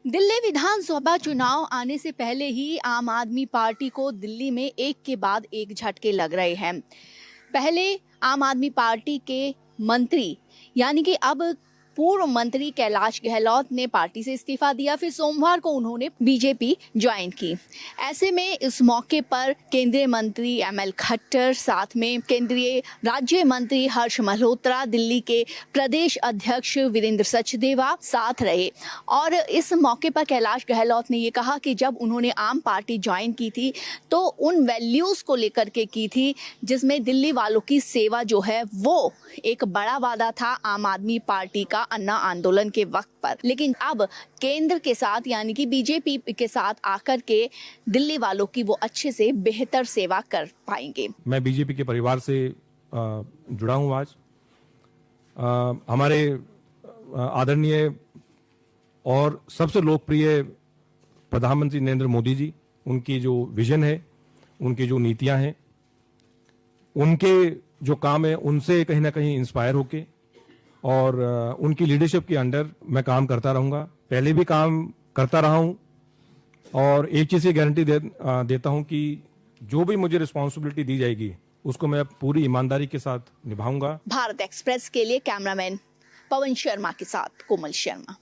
दिल्ली विधानसभा चुनाव आने से पहले ही आम आदमी पार्टी को दिल्ली में एक के बाद एक झटके लग रहे हैं। पहले आम आदमी पार्टी के मंत्री यानी कि अब पूर्व मंत्री कैलाश गहलोत ने पार्टी से इस्तीफा दिया, फिर सोमवार को उन्होंने बीजेपी ज्वाइन की। ऐसे में इस मौके पर केंद्रीय मंत्री एमएल खट्टर, साथ में केंद्रीय राज्य मंत्री हर्ष मल्होत्रा, दिल्ली के प्रदेश अध्यक्ष वीरेंद्र सचदेवा साथ रहे। और इस मौके पर कैलाश गहलोत ने ये कहा कि जब उन्होंने आम पार्टी ज्वाइन की थी तो उन वैल्यूज़ को लेकर के की थी जिसमें दिल्ली वालों की सेवा जो है वो एक बड़ा वादा था आम आदमी पार्टी का अन्ना आंदोलन के वक्त पर। लेकिन अब केंद्र के साथ यानी कि बीजेपी के साथ आकर के दिल्ली वालों की वो अच्छे से बेहतर सेवा कर पाएंगे। मैं बीजेपी के परिवार से जुड़ा हूं आज। हमारे आदरणीय और सबसे लोकप्रिय प्रधानमंत्री नरेंद्र मोदी जी, उनकी जो विजन है, उनकी जो नीतियां हैं, उनके जो काम है, उनसे कहीं ना कहीं इंस्पायर होके और उनकी लीडरशिप के अंडर मैं काम करता रहूंगा। पहले भी काम करता रहा हूं और एक चीज की गारंटी देता हूं कि जो भी मुझे रिस्पॉन्सिबिलिटी दी जाएगी उसको मैं पूरी ईमानदारी के साथ निभाऊंगा। भारत एक्सप्रेस के लिए कैमरामैन पवन शर्मा के साथ कोमल शर्मा।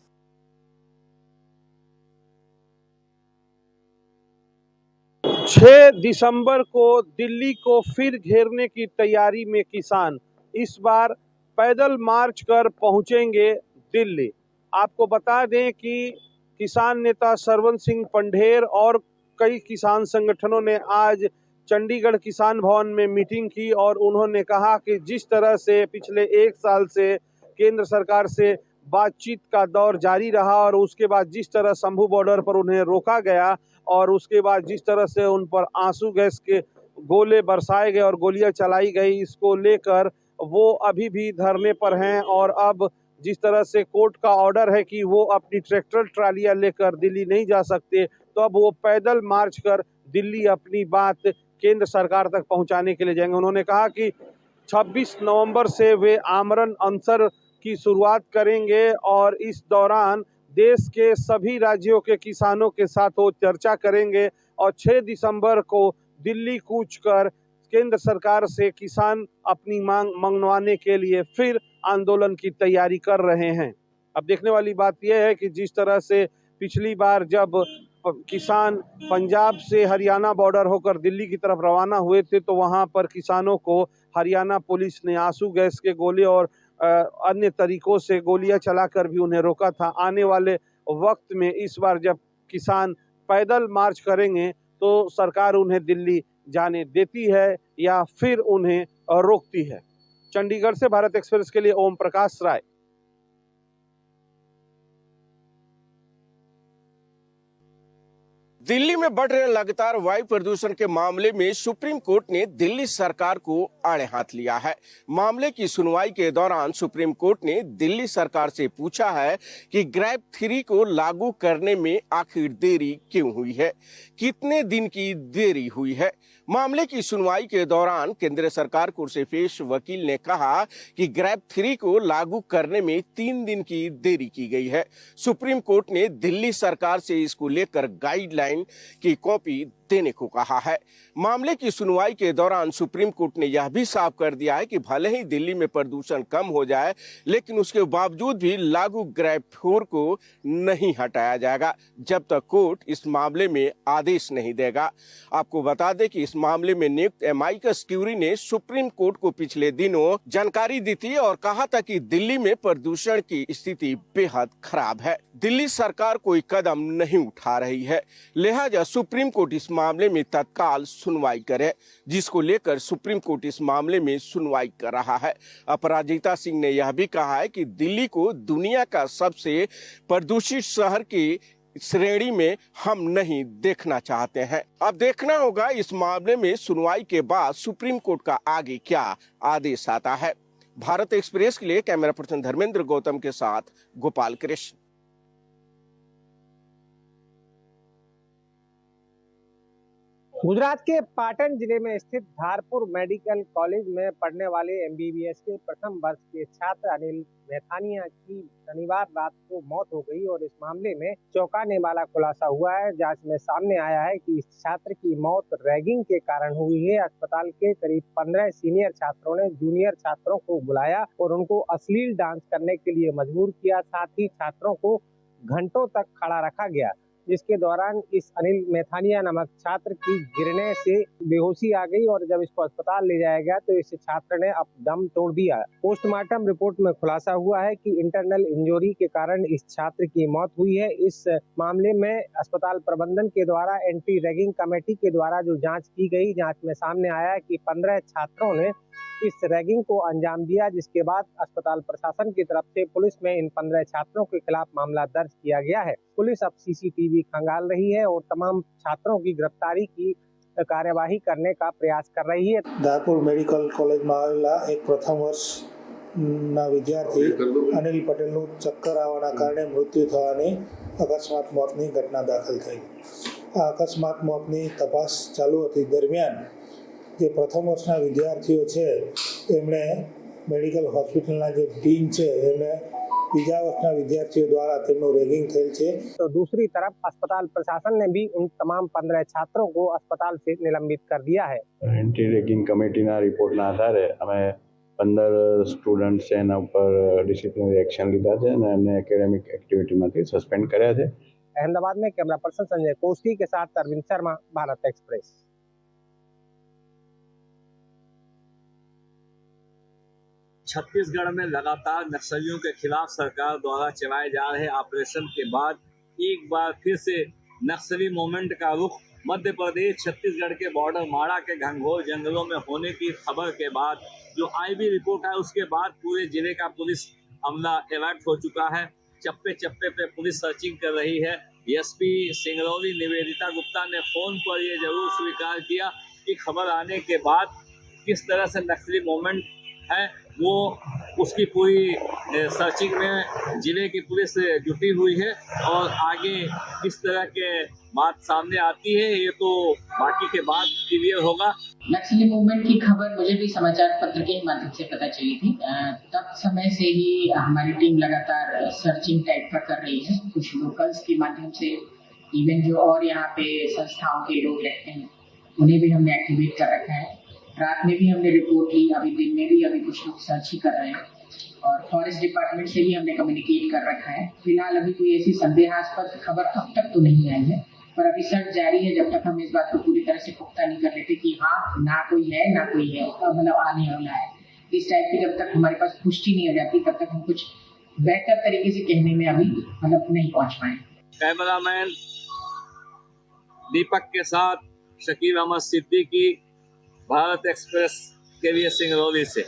6 दिसंबर को दिल्ली को फिर घेरने की तैयारी में किसान इस बार पैदल मार्च कर पहुंचेंगे दिल्ली। आपको बता दें कि किसान नेता सरवन सिंह पंढेर और कई किसान संगठनों ने आज चंडीगढ़ किसान भवन में मीटिंग की और उन्होंने कहा कि जिस तरह से पिछले 1 साल से केंद्र सरकार से बातचीत का दौर जारी रहा और उसके बाद जिस तरह शंभू बॉर्डर पर उन्हें रोका गया और उसके बाद जिस तरह से उन पर आंसू गैस के गोले बरसाए गए और गोलियां चलाई गई, इसको लेकर वो अभी भी धरने पर हैं। और अब जिस तरह से कोर्ट का ऑर्डर है कि वो अपनी ट्रैक्टर ट्रालियां लेकर दिल्ली नहीं जा सकते, तो अब वो पैदल मार्च कर दिल्ली अपनी बात केंद्र सरकार तक पहुंचाने के लिए जाएंगे। उन्होंने कहा कि 26 नवंबर से वे आमरण अनशन की शुरुआत करेंगे और इस दौरान देश के सभी राज्यों के किसानों के साथ वो चर्चा करेंगे और 6 दिसंबर को दिल्ली कूच कर केंद्र सरकार से किसान अपनी मांग मंगवाने के लिए फिर आंदोलन की तैयारी कर रहे हैं। अब देखने वाली बात यह है कि जिस तरह से पिछली बार जब किसान पंजाब से हरियाणा बॉर्डर होकर दिल्ली की तरफ रवाना हुए थे तो वहां पर किसानों को हरियाणा पुलिस ने आंसू गैस के गोले और अन्य तरीकों से गोलियां चलाकर भी उन्हें रोका था। आने वाले वक्त में इस बार जब किसान पैदल मार्च करेंगे तो सरकार उन्हें दिल्ली जाने देती है या फिर उन्हें रोकती है। चंडीगढ़ से भारत एक्सप्रेस के लिए ओम प्रकाश राय। दिल्ली में बढ़ रहे लगातार वायु प्रदूषण के मामले में सुप्रीम कोर्ट ने दिल्ली सरकार को आड़े हाथ लिया है। मामले की सुनवाई के दौरान सुप्रीम कोर्ट ने दिल्ली सरकार से पूछा है कि ग्रैब 3 को लागू करने में आखिर देरी क्यों हुई है, कितने दिन की देरी हुई है। मामले की सुनवाई के दौरान केंद्र सरकार को से पेश वकील ने कहा कि ग्रैब 3 को लागू करने में 3 दिन की देरी की गई है। सुप्रीम कोर्ट ने दिल्ली सरकार से इसको लेकर गाइडलाइन की कॉपी देने को कहा है। मामले की सुनवाई के दौरान सुप्रीम कोर्ट ने यह भी साफ कर दिया है कि भले ही दिल्ली में प्रदूषण कम हो जाए, लेकिन उसके बावजूद भी लागू ग्रैब 4 को नहीं हटाया जाएगा जब तक कोर्ट इस मामले में आदेश नहीं देगा। आपको बता दें कि इस मामले में नियुक्त एमाइकस क्यूरी ने सुप्रीम कोर्ट को पिछले दिनों जानकारी दी थी और कहा था कि दिल्ली में प्रदूषण की स्थिति बेहद खराब है। दिल्ली सरकार कोई कदम नहीं उठा रही है, लिहाजा सुप्रीम कोर्ट इस मामले में तत्काल सुनवाई करे, जिसको लेकर सुप्रीम कोर्ट इस मामले में सुनवाई कर रहा है। अपराजिता सिंह ने यह भी कहा है कि दिल्ली को दुनिया का सबसे प्रदूषित शहर की श्रेणी में हम नहीं देखना चाहते हैं। अब देखना होगा इस मामले में सुनवाई के बाद सुप्रीम कोर्ट का आगे क्या आदेश आता है। भारत एक्सप्रेस के लिए कैमरा पर्सन धर्मेंद्र गौतम के साथ गोपाल कृष्ण। गुजरात के पाटन जिले में स्थित धारपुर मेडिकल कॉलेज में पढ़ने वाले एमबीबीएस के प्रथम वर्ष के छात्र अनिल मैथानिया की शनिवार रात को मौत हो गई और इस मामले में चौंकाने वाला खुलासा हुआ है। जांच में सामने आया है कि इस छात्र की मौत रैगिंग के कारण हुई है। अस्पताल के करीब 15 सीनियर छात्रों ने जूनियर छात्रों को बुलाया और उनको अश्लील डांस करने के लिए मजबूर किया। साथ ही छात्रों को घंटों तक खड़ा रखा गया, जिसके दौरान इस अनिल मैथानिया नामक छात्र की गिरने से बेहोशी आ गई और जब इसको अस्पताल ले जाया गया तो इस छात्र ने दम तोड़ दिया। पोस्टमार्टम रिपोर्ट में खुलासा हुआ है कि इंटरनल इंजरी के कारण इस छात्र की मौत हुई है। इस मामले में अस्पताल प्रबंधन के द्वारा एंटी रैगिंग कमेटी के द्वारा जो जांच की गई, जांच में सामने आया कि 15 छात्रों ने इस रैगिंग को अंजाम दिया, जिसके बाद अस्पताल प्रशासन की तरफ से पुलिस में इन 15 छात्रों के खिलाफ मामला दर्ज किया गया है। पुलिस अब सीसीटीवी खंगाल रही है और तमाम छात्रों की गिरफ्तारी की कार्यवाही करने का प्रयास कर रही है। धारपुर मेडिकल कॉलेज में आवेला एक प्रथम वर्ष ना विद्यार्थी अनिल पटेल चक्कर आवाना कारणे मृत्यु थवानी अकस्मात मौतनी घटना दाखल थई। आ अकस्मात मौतनी तपास चालू हती दरमियान जे प्रथम वर्षना विद्यार्थीओ छे एमणे मेडिकल होस्पिटलना जे डीन छे एमणे बीजा वर्षना विद्यार्थीओ द्वारा तेमनो रैगिंग थયેલ છે। तो दूसरी तरफ अस्पताल प्रशासन ने भी उन तमाम 15 छात्रों को अस्पताल से निलंबित कर दिया है। एंटी रैगिंग कमिटीना रिपोर्टना आधारे અમે 15 સ્ટુડન્ટ્સ છે એના ઉપર ડિસિપ્લિનરી એક્શન લીધા છે અને એમને એકેડેમિક એક્ટિવિટીમાંથી સસ્પેન્ડ કર્યા છે। अहमदाबाद में कैमरा पर्सन संजय कोष्टी के साथ अरविंद शर्मा, भारत एक्सप्रेस। छत्तीसगढ़ में लगातार नक्सलियों के खिलाफ सरकार द्वारा चलाए जा रहे ऑपरेशन के बाद एक बार फिर से नक्सली मूवमेंट का रुख मध्य प्रदेश छत्तीसगढ़ के बॉर्डर माड़ा के घंघोर जंगलों में होने की खबर के बाद जो आईबी रिपोर्ट है उसके बाद पूरे जिले का पुलिस अमला अलर्ट हो चुका है। चप्पे चप्पे पे पुलिस सर्चिंग कर रही है। एसपी सिंगरौली निवेदिता गुप्ता ने फोन पर ये जरूर स्वीकार किया कि खबर आने के बाद किस तरह से नक्सली मूवमेंट है वो उसकी पूरी सर्चिंग में जिले की पुलिस जुटी हुई है और आगे किस तरह के बात सामने आती है ये तो बाकी के बाद क्लियर होगा। नक्सली मूवमेंट की खबर मुझे भी समाचार पत्र के माध्यम से पता चली थी। तब समय से ही हमारी टीम लगातार सर्चिंग टाइप पर कर रही है। कुछ लोकल्स के माध्यम से इवन जो और यहाँ पे संस्थाओं के लोग रहते हैं उन्हें भी हमने एक्टिवेट कर रखा है। रात में भी हमने रिपोर्ट ली, अभी दिन में भी अभी कुछ लोग सर्च ही कर रहे हैं और फॉरेस्ट डिपार्टमेंट से भी हमने कम्युनिकेट कर रखा है। फिलहाल अभी कोई ऐसी संदेहास्पद खबर अब तक तो नहीं आई है, पर अभी सर्च जारी है जब तक हम इस बात को पूरी तरह से पुख्ता नहीं कर लेते कि हाँ ना कोई है ना कोई है, मतलब आने वाला है। इस टाइप की जब तक हमारे पास पुष्टि नहीं हो जाती तब तक हम कुछ बेहतर तरीके से कहने में अभी मतलब नहीं पहुंच पाए। कैमरामैन दीपक के साथ शकील अहमद सिद्दीकी, भारत एक्सप्रेस के लिए सिंगरौली से।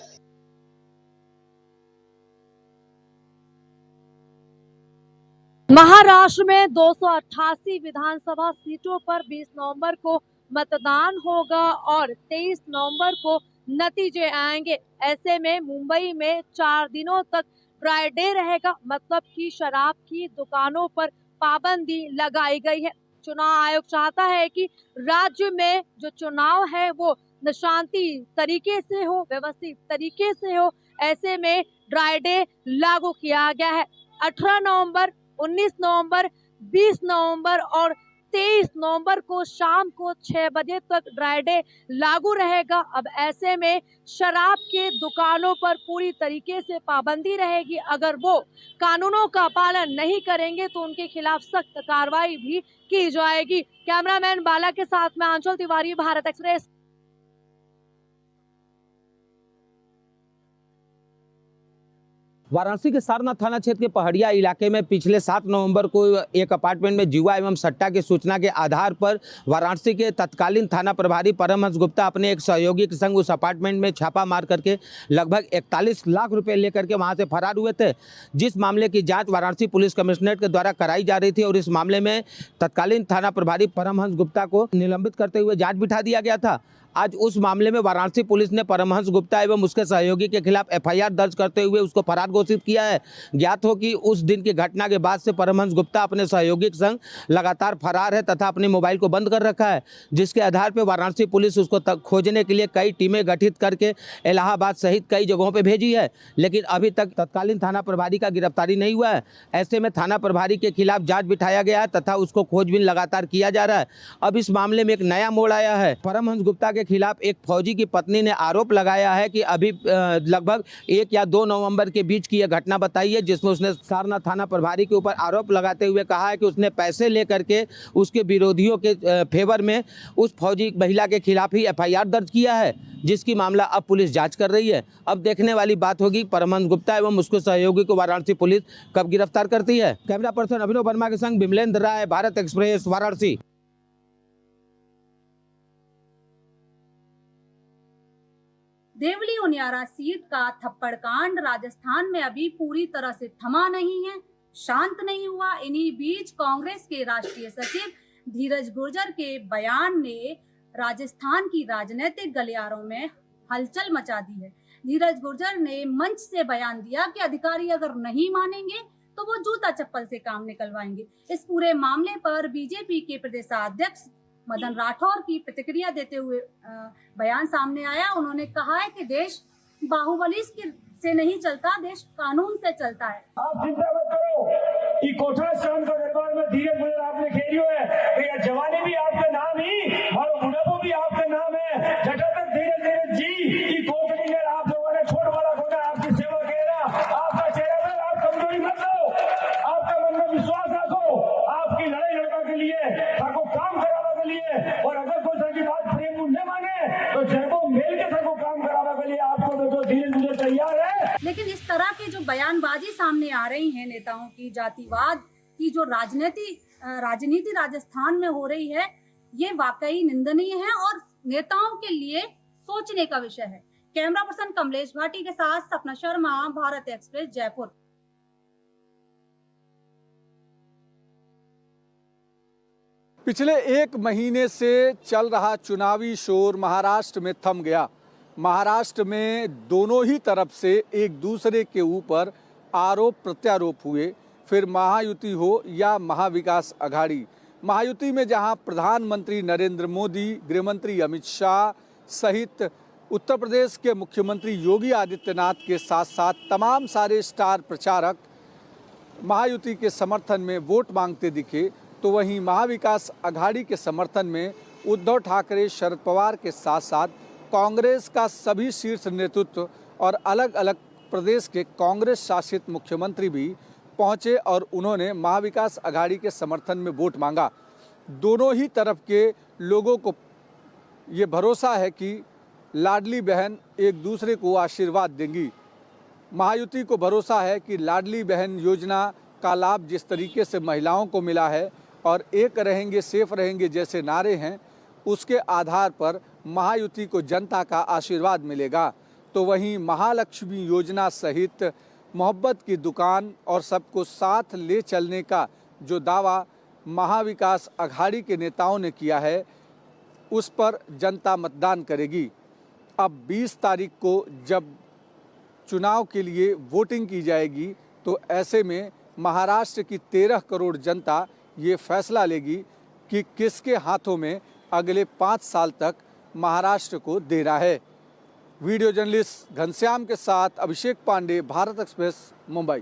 महाराष्ट्र में 288 विधानसभा सीटों पर 20 नवंबर को मतदान होगा और 23 नवंबर को नतीजे आएंगे। ऐसे में मुंबई में 4 दिनों तक ड्राई डे रहेगा, मतलब कि शराब की दुकानों पर पाबंदी लगाई गई है। चुनाव आयोग चाहता है कि राज्य में जो चुनाव है वो शांति तरीके से हो, व्यवस्थित तरीके से हो। ऐसे में ड्राई डे लागू किया गया है। 18 नवंबर, 19 नवंबर, 20 नवंबर और 23 नवंबर को शाम को 6 बजे तक ड्राई डे लागू रहेगा। अब ऐसे में शराब के दुकानों पर पूरी तरीके से पाबंदी रहेगी। अगर वो कानूनों का पालन नहीं करेंगे तो उनके खिलाफ सख्त कार्रवाई भी की जाएगी। कैमरामैन बाला के साथ में आंचल तिवारी, भारत एक्सप्रेस। वाराणसी के सारनाथ थाना क्षेत्र के पहाड़िया इलाके में पिछले 7 नवंबर को एक अपार्टमेंट में जुआ एवं सट्टा की सूचना के आधार पर वाराणसी के तत्कालीन थाना प्रभारी परमहंस गुप्ता अपने एक सहयोगी के संग उस अपार्टमेंट में छापा मार करके लगभग 41 लाख रुपए लेकर के वहां से फरार हुए थे। जिस मामले की जांच वाराणसी पुलिस कमिश्नरेट के द्वारा कराई जा रही थी और इस मामले में तत्कालीन थाना प्रभारी परमहंस गुप्ता को निलंबित करते हुए जाँच बिठा दिया गया था। आज उस मामले में वाराणसी पुलिस ने परमहंस गुप्ता एवं उसके सहयोगी के खिलाफ एफआईआर दर्ज करते हुए उसको फरार घोषित किया है। ज्ञात हो कि उस दिन की घटना के बाद से परमहंस गुप्ता अपने सहयोगी के संग लगातार फरार है तथा अपने मोबाइल को बंद कर रखा है, जिसके आधार पर वाराणसी पुलिस उसको खोजने के लिए कई टीमें गठित करके इलाहाबाद सहित कई जगहों पर भेजी है, लेकिन अभी तक तत्कालीन थाना प्रभारी का गिरफ्तारी नहीं हुआ है। ऐसे में थाना प्रभारी के खिलाफ जांच बिठाया गया है तथा उसको खोजबीन लगातार किया जा रहा है। अब इस मामले में एक नया मोड़ आया है। परमहंस गुप्ता के खिलाफ एक फौजी की पत्नी ने आरोप लगाया है कि अभी लगभग 1 या 2 नवंबर के बीच की यह घटना बताई है, जिसमें उसने सारनाथ थाना प्रभारी के ऊपर आरोप लगाते हुए कहा है कि उसने पैसे लेकर के उसके विरोधियों के फेवर में उस फौजी महिला के खिलाफ ही एफआईआर दर्ज किया है, जिसकी मामला अब पुलिस जांच कर रही है। अब देखने वाली बात होगी परमहंस गुप्ता एवं उसके सहयोगी को वाराणसी पुलिस कब गिरफ्तार करती है। कैमरा पर्सन अभिनव वर्मा के संग बिमलेंद्र राय, भारत एक्सप्रेस, वाराणसी। देवली उनियारा सीट का थप्पड़ कांड राजस्थान में अभी पूरी तरह से थमा नहीं है, शांत नहीं हुआ। इन्हीं बीच कांग्रेस के राष्ट्रीय सचिव धीरज गुर्जर के बयान ने राजस्थान की राजनीतिक गलियारों में हलचल मचा दी है। धीरज गुर्जर ने मंच से बयान दिया कि अधिकारी अगर नहीं मानेंगे तो वो जूता चप्पल से काम निकलवाएंगे। इस पूरे मामले पर बीजेपी के प्रदेशाध्यक्ष मदन राठौर की प्रतिक्रिया देते हुए बयान सामने आया। उन्होंने कहा है कि देश बाहुबली से नहीं चलता, देश कानून से चलता है। आप चिंता मत करो कि कोठा शाम का दरबार में धीरज गुर्जर आपने खेलियो है, जवानी भी आपके नाम ही और बुढ़ापो भी आपके नाम है। जगह तक धीरज जी की कोठरी में आप लोगों ने छोट वाला खोना आपकी सेवा किया, आपका चेहरा पर आप कमजोरी मत दो, आपका मन में विश्वास रखो, आपकी लड़ाई लड़का के लिए सबको काम करावा के लिए, और अगर कोई सर की बात प्रेम न माने तो सबको मिल के सबको काम करावा के लिए आपको देखो धीरज गुर्जर तैयार है। लेकिन इस तरह की जो बयानबाजी सामने आ रही है नेताओं की, जातिवाद की जो राजनीति राजस्थान में हो रही है, ये वाकई निंदनीय है और नेताओं के लिए सोचने का विषय है। कैमरा पर्सन कमलेश भाटी के साथ सपना शर्मा, भारत एक्सप्रेस, जयपुर। पिछले 1 महीने से चल रहा चुनावी शोर महाराष्ट्र में थम गया। महाराष्ट्र में दोनों ही तरफ से एक दूसरे के ऊपर आरोप प्रत्यारोप हुए, फिर महायुति हो या महाविकास अघाड़ी। महायुति में जहां प्रधानमंत्री नरेंद्र मोदी, गृहमंत्री अमित शाह सहित उत्तर प्रदेश के मुख्यमंत्री योगी आदित्यनाथ के साथ साथ तमाम सारे स्टार प्रचारक महायुति के समर्थन में वोट मांगते दिखे, तो वहीं महाविकास अघाड़ी के समर्थन में उद्धव ठाकरे, शरद पवार के साथ साथ कांग्रेस का सभी शीर्ष नेतृत्व और अलग अलग प्रदेश के कांग्रेस शासित मुख्यमंत्री भी पहुंचे और उन्होंने महाविकास अघाड़ी के समर्थन में वोट मांगा। दोनों ही तरफ के लोगों को ये भरोसा है कि लाडली बहन एक दूसरे को आशीर्वाद देंगी। महायुति को भरोसा है कि लाडली बहन योजना का लाभ जिस तरीके से महिलाओं को मिला है और एक रहेंगे सेफ रहेंगे जैसे नारे हैं, उसके आधार पर महायुति को जनता का आशीर्वाद मिलेगा। तो वहीं महालक्ष्मी योजना सहित मोहब्बत की दुकान और सबको साथ ले चलने का जो दावा महाविकास अघाड़ी के नेताओं ने किया है, उस पर जनता मतदान करेगी। अब 20 तारीख को जब चुनाव के लिए वोटिंग की जाएगी, तो ऐसे में महाराष्ट्र की 13 करोड़ जनता ये फैसला लेगी कि किसके हाथों में अगले 5 साल तक महाराष्ट्र को देना है। वीडियो जर्नलिस्ट घनश्याम के साथ अभिषेक पांडे, भारत एक्सप्रेस, मुंबई।